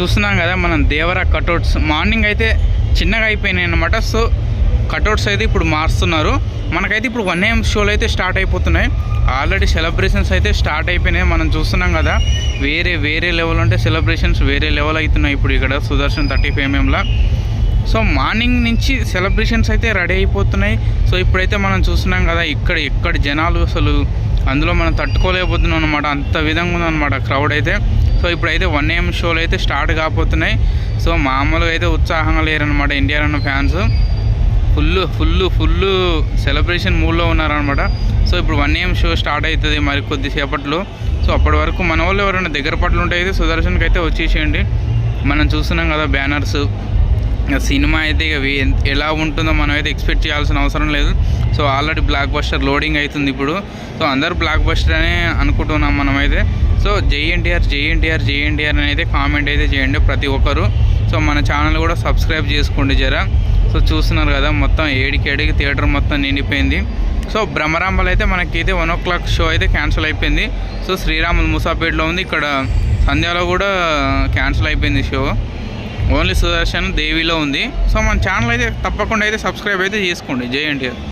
చూస్తున్నాం కదా మనం దేవరా కటౌట్స్ మార్నింగ్ అయితే చిన్నగా అయిపోయినాయి అన్నమాట. సో కటౌట్స్ అయితే ఇప్పుడు మారుస్తున్నారు. మనకైతే ఇప్పుడు 1 AM షోలు అయితే స్టార్ట్ అయిపోతున్నాయి. ఆల్రెడీ సెలబ్రేషన్స్ అయితే స్టార్ట్ అయిపోయినాయి. మనం చూస్తున్నాం కదా వేరే లెవెల్ అంటే సెలబ్రేషన్స్ వేరే లెవెల్ అవుతున్నాయి ఇప్పుడు ఇక్కడ సుదర్శన్ 35mmలో. సో మార్నింగ్ నుంచి సెలబ్రేషన్స్ అయితే రెడీ అయిపోతున్నాయి. సో ఇప్పుడైతే మనం చూస్తున్నాం కదా ఇక్కడ జనాలు అసలు అందులో మనం తట్టుకోలేకపోతున్నాం అనమాట. అంత విధంగా ఉందన్నమాట క్రౌడ్ అయితే. సో ఇప్పుడైతే 1 AM షోలు అయితే స్టార్ట్ కాబోతున్నాయి. సో మామూలుగా అయితే ఉత్సాహంగా లేరనమాట India run fans. Full celebration మూడ్లో ఉన్నారనమాట. సో ఇప్పుడు 1 AM షో స్టార్ట్ అవుతుంది మరి కొద్దిసేపట్లో. సో అప్పటి వరకు మన వాళ్ళు ఎవరైనా దగ్గర పట్ల ఉంటే అయితే సుదర్శన్కి అయితే వచ్చేసేయండి. మనం చూస్తున్నాం కదా బ్యానర్స్. సినిమా అయితే ఇక ఎలా ఉంటుందో మనం అయితే ఎక్స్పెక్ట్ చేయాల్సిన అవసరం లేదు. So already block buster loading అవుతుంది ఇప్పుడు. సో అందరూ బ్లాక్ బస్టర్ అనే అనుకుంటున్నాం మనమైతే. సో జై ఎన్టీఆర్ అని అయితే కామెంట్ అయితే చేయండి ప్రతి ఒక్కరు. సో మన ఛానల్ కూడా సబ్స్క్రైబ్ చేసుకోండి జరా. సో చూస్తున్నారు కదా మొత్తం ఏడికి థియేటర్ మొత్తం నిండిపోయింది. సో బ్రహ్మరాంబల్ అయితే మనకైతే 1 o'clock షో అయితే క్యాన్సిల్ అయిపోయింది. సో శ్రీరాములు మూసాపేటలో ఉంది. ఇక్కడ సంధ్యాలో కూడా క్యాన్సిల్ అయిపోయింది షో. ఓన్లీ సుదర్శన్ దేవిలో ఉంది. సో మన ఛానల్ అయితే తప్పకుండా అయితే సబ్స్క్రైబ్ అయితే చేసుకోండి. జై ఎన్టీఆర్.